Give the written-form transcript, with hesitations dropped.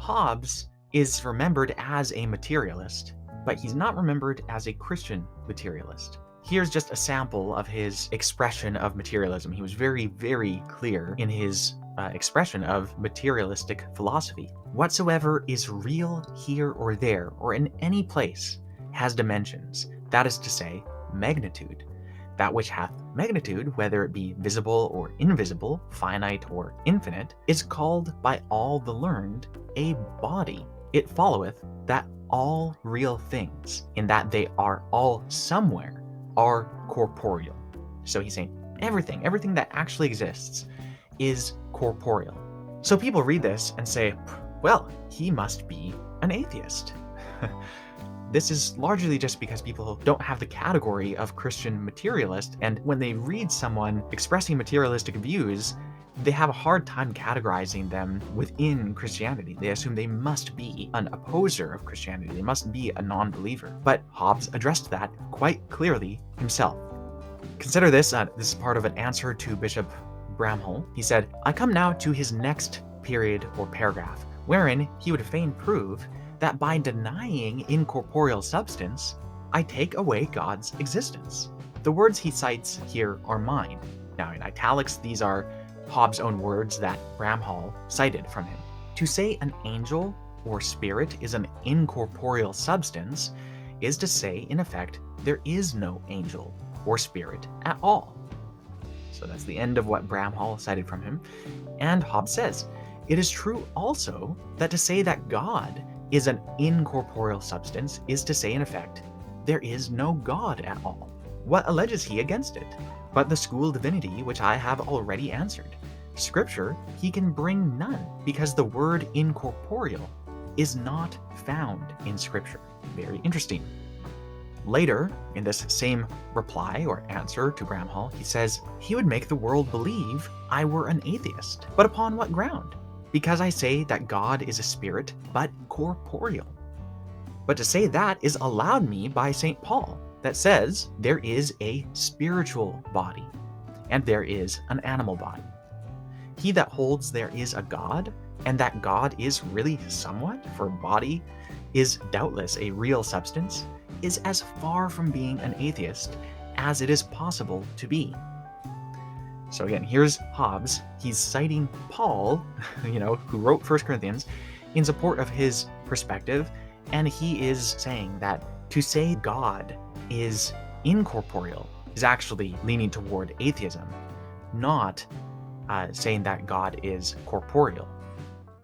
Hobbes is remembered as a materialist, but he's not remembered as a Christian materialist. Here's just a sample of his expression of materialism. He was very, very clear in his expression of materialistic philosophy. Whatsoever is real here or there, or in any place, has dimensions, that is to say, magnitude. That which hath magnitude, whether it be visible or invisible, finite or infinite, is called by all the learned a body. It followeth that all real things, in that they are all somewhere, are corporeal. So he's saying everything that actually exists is corporeal. So people read this and say, well, he must be an atheist. This is largely just because people don't have the category of Christian materialist, and when they read someone expressing materialistic views, they have a hard time categorizing them within Christianity. They assume they must be an opposer of Christianity. They must be a non-believer. But Hobbes addressed that quite clearly himself. Consider this. This is part of an answer to Bishop Bramhall. He said, I come now to his next period or paragraph, wherein he would fain prove that by denying incorporeal substance, I take away God's existence. The words he cites here are mine. Now in italics, these are Hobbes' own words that Bramhall cited from him. To say an angel or spirit is an incorporeal substance is to say, in effect, there is no angel or spirit at all. So that's the end of what Bramhall cited from him. And Hobbes says, it is true also that to say that God is an incorporeal substance is to say, in effect, there is no God at all. What alleges he against it? But the school divinity which I have already answered. Scripture he can bring none, because the word incorporeal is not found in Scripture. Very interesting. Later, in this same reply or answer to Bramhall, he says, he would make the world believe I were an atheist. But upon what ground? Because I say that God is a spirit, but corporeal. But to say that is allowed me by St. Paul, that says there is a spiritual body, and there is an animal body. He that holds there is a God, and that God is really somewhat, for body is doubtless a real substance, is as far from being an atheist as it is possible to be. So again, here's Hobbes. He's citing Paul, who wrote 1 Corinthians, in support of his perspective, and he is saying that to say God is incorporeal is actually leaning toward atheism, not saying that God is corporeal.